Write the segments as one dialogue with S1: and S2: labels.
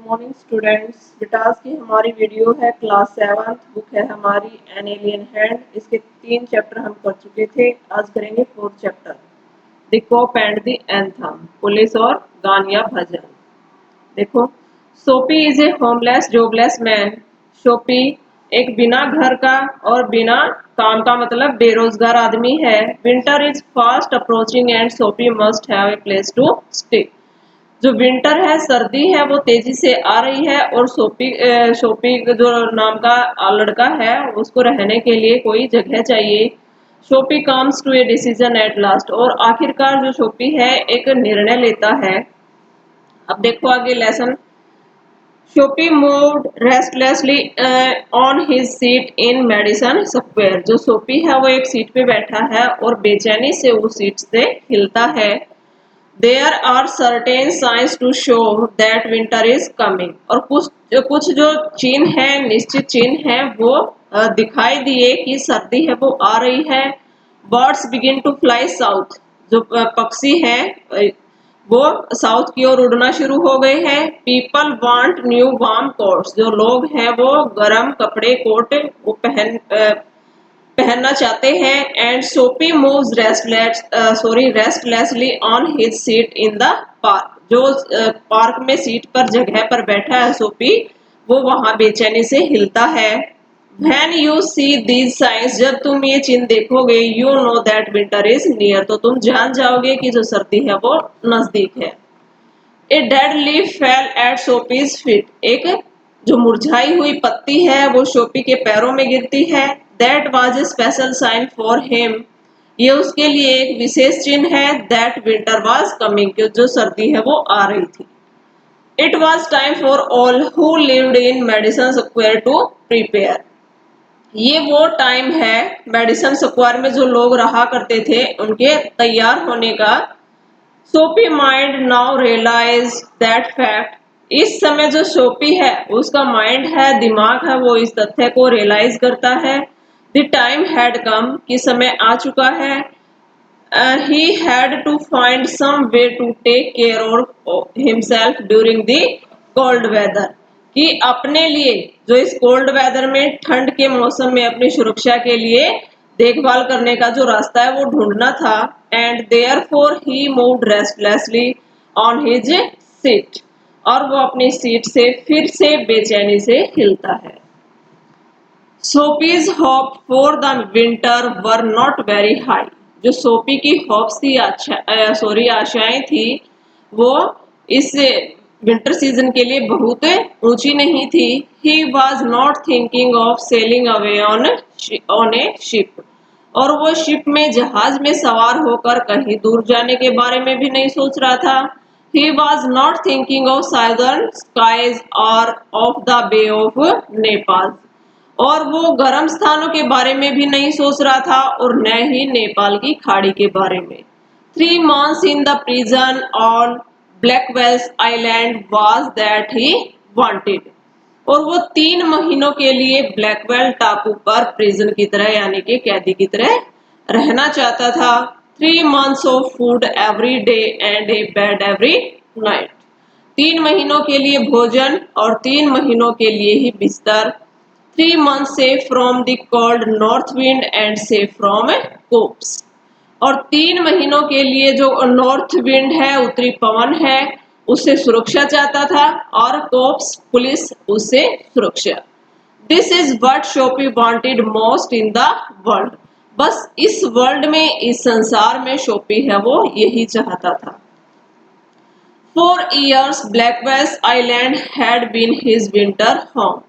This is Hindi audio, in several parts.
S1: Morning students. बेटा आज की हमारी वीडियो है क्लास 7, बुक है हमारी एन एलियन हैंड। इसके 3 चैप्टर हम कर चुके थे, आज करेंगे 4th chapter the cop and the anthem, police और गान या भजन। देखो, Soapy is a homeless jobless man. Soapy एक बिना घर का और बिना काम का मतलब बेरोजगार आदमी है। Winter is fast approaching and Soapy must have a place to stay. जो विंटर है, सर्दी है, वो तेजी से आ रही है और सोपी जो नाम का लड़का है उसको रहने के लिए कोई जगह चाहिए। Soapy comes to a decision at last, और आखिरकार जो शोपी है एक निर्णय लेता है। अब देखो आगे lesson. Shopee moved restlessly on his seat in Madison Square. जो सोपी है वो एक सीट पे बैठा है और बेचैनी से उस सीट से हिलता है। There are certain signs to show that winter is coming, और कुछ जो चिन्ह है, निश्चित चिन्ह है, वो दिखाई दिए कि सर्दी है वो आ रही है। Birds begin to fly south, जो पक्षी हैं वो साउथ की ओर उड़ना शुरू हो गए हैं। People want new warm coats, जो लोग हैं वो गर्म कपड़े कोट वो पहनना चाहते हैं। एंड सोपी moves restlessly on his seat in the park. जो पार्क में सीट पर जगह पर बैठा है सोपी, वो वहां बेचैनी से हिलता है। When you see these signs, जब तुम ये चिन्ह देखोगे, you know that winter is near, तो तुम जान जाओगे कि जो सर्दी है वो नजदीक है। A dead leaf fell at Sophie's feet, एक जो मुरझाई हुई पत्ती है वो सोपी के पैरों में गिरती है। That was a special sign for him, ये उसके लिए एक विशेष चिन्ह है। That winter was coming, कि जो सर्दी है वो आ रही थी। It was time for all who lived in Madison Square to prepare, ये वो टाइम है मेडिसन स्क्वायर में जो लोग रहा करते थे उनके तैयार होने का। Soapy mind now realize that fact, इस समय जो सोपी है उसका माइंड है, दिमाग है, वो इस तथ्य को रियलाइज करता है। द टाइम हैड कम, कि समय आ चुका है। He had to find some way to take care of himself during the cold weather, कि अपने लिए जो इस कोल्ड वेदर में ठंड के मौसम में अपनी सुरक्षा के लिए देखभाल करने का जो रास्ता है वो ढूंढना था। And therefore he moved restlessly on his seat, और वो अपनी सीट से फिर से बेचैनी से हिलता है। Soapy's hope for the winter were not very high, जो सोपी की होप्स थी, आशाएं थी, वो इस विंटर सीजन के लिए बहुत ऊंची नहीं थी। ही was not thinking of selling away on A ship, और वो शिप में जहाज में सवार होकर कहीं दूर जाने के बारे में भी नहीं सोच रहा था। He was not thinking of southern skies और of the bay of Naples, और वो गर्म स्थानों के बारे में भी नहीं सोच रहा था और न ही नेपाल की खाड़ी के बारे में। 3 months in the prison on Blackwell's Island was that he wanted, और वो 3 महीनों के लिए ब्लैकवेल टापू पर प्रिजन की तरह यानी कि कैदी की तरह रहना चाहता था। 3 months of food every day and a bed every night, 3 महीनों के लिए भोजन और 3 महीनों के लिए ही बिस्तर। 3 months safe from the cold north wind and safe from copes, और 3 महीनों के लिए जो नॉर्थ विंड है, उत्तरी पवन है, उससे सुरक्षा चाहता था, और कोप्स पुलिस उससे सुरक्षा। This is what Shopee wanted most in the world, बस इस वर्ल्ड में, इस संसार में शोपी है वो यही चाहता था। For years Blackwell's island had been his winter home,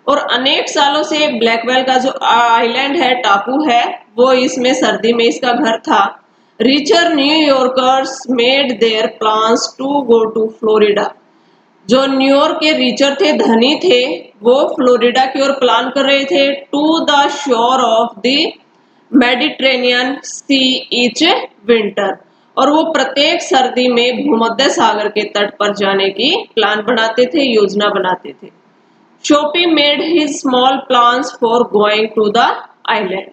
S1: और अनेक सालों से ब्लैकवेल का जो आइलैंड है, टापू है, वो इसमें सर्दी में इसका घर था। Richer New Yorkers made their plans to go to Florida, जो न्यूयॉर्क के रिचर थे, धनी थे, वो फ्लोरिडा की ओर प्लान कर रहे थे। To the shore of the Mediterranean Sea each winter, और वो प्रत्येक सर्दी में भूमध्य सागर के तट पर जाने की प्लान बनाते थे, योजना बनाते थे। Soapy made his small plans for going to the island,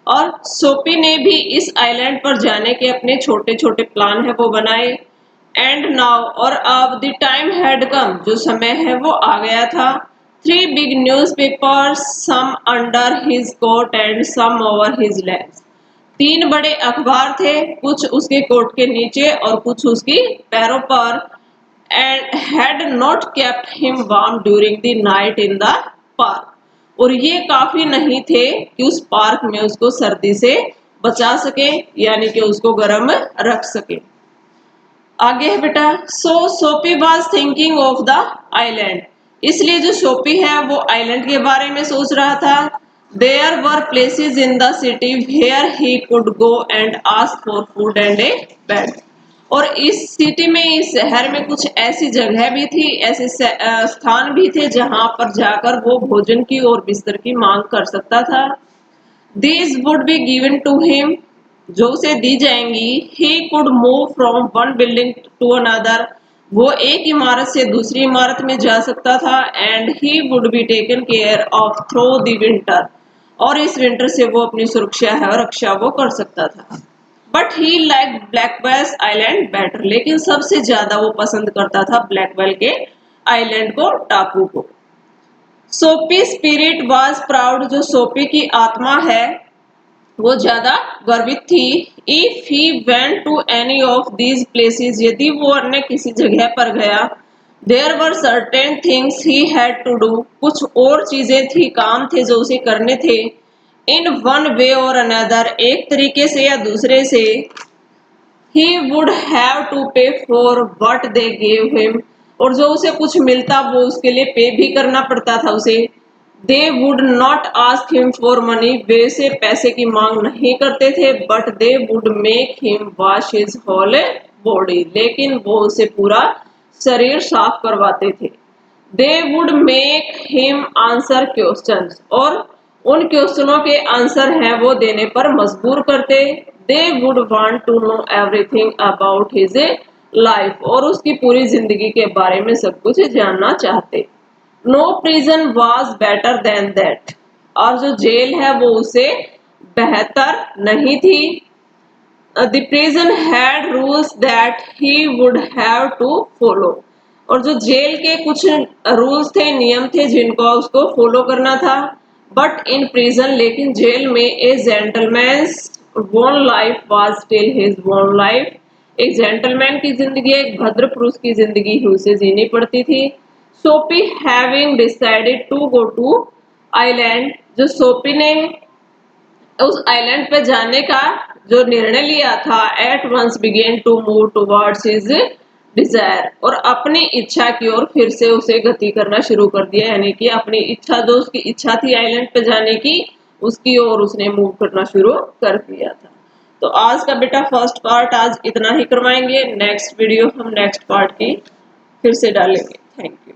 S1: और सोपी ने भी इस आइलैंड पर जाने के अपने छोटे छोटे प्लान है वो बनाए। एंड नाउ और अब द टाइम हैड कम, जो समय है वो आ गया था। 3 big newspapers, some under his coat and some over his legs. 3 बड़े अखबार थे, कुछ उसके कोट के नीचे और कुछ उसकी पैरों पर। And had not kept him warm during the night in the park, और ये काफी नहीं थे कि उस पार्क में उसको सर्दी से बचा सके, यानी कि उसको गर्म रख सके। आगे है बेटा, सोपी was thinking of the island, इसलिए जो सोपी है वो आइलैंड के बारे में सोच रहा था। There were places in the city where he could go and ask for food and a bed, और इस सिटी में, इस शहर में कुछ ऐसी जगह भी थी, ऐसे स्थान भी थे जहां पर जाकर वो भोजन की और बिस्तर की मांग कर सकता था। These would be given to him, जो उसे दी जाएंगी। He could move from one building to another, वो एक इमारत से दूसरी इमारत में जा सकता था। And he would be taken care of through the winter, और इस विंटर से वो अपनी सुरक्षा है और रक्षा वो कर सकता था। But he like Blackwell island better, लेकिन सबसे ज्यादा वो पसंद करता था ब्लैकवेल के आइलैंड को, टापू को। सोपी स्पिरिट वाज प्राउड, जो सोपी की आत्मा है वो ज्यादा गर्वित थी। If he went to any of these places, यदि वो अन्य किसी जगह पर गया। There were certain things he had to do, कुछ और चीजें थी, काम थे जो उसे करने थे। इन वन वे और अनदर, एक तरीके से या दूसरे से। ही वुड हैव टू पे for what they gave him, और जो उसे कुछ मिलता वो उसके लिए पे भी करना पड़ता था उसे। They would not ask him for money, वे से पैसे की मांग नहीं करते थे। But they would make him wash his whole body, लेकिन वो उसे पूरा शरीर साफ करवाते थे। They would make him answer questions, और उन क्वेश्चनों के आंसर हैं वो देने पर मजबूर करते। They would want to know everything about his life, और उसकी पूरी जिंदगी के बारे में सब कुछ जानना चाहते। No prison was better than that, और जो जेल है वो उसे बेहतर नहीं थी। The prison had rules that he would have to follow, और जो जेल के कुछ रूल्स थे, नियम थे जिनको उसको फॉलो करना था। बट इन प्रिजन, लेकिन जेल में, ए जेंटलमैन्स वोन लाइफ वाज स्टिल हिज वोन लाइफ, एक जेंटलमैन की जिंदगी, एक भद्र पुरुष की जिंदगी ही उसे जीनी पड़ती थी। Soapy having decided to go to island, जो सोपी ने उस आइलैंड पे जाने का जो निर्णय लिया था, at once began to move towards his desire, और अपनी इच्छा की ओर फिर से उसे गति करना शुरू कर दिया, यानी कि अपनी इच्छा, जो उसकी इच्छा थी आइलैंड पे जाने की, उसकी ओर उसने मूव करना शुरू कर दिया था। तो आज का बेटा फर्स्ट पार्ट आज इतना ही करवाएंगे। नेक्स्ट वीडियो हम नेक्स्ट पार्ट की फिर से डालेंगे। Thank you.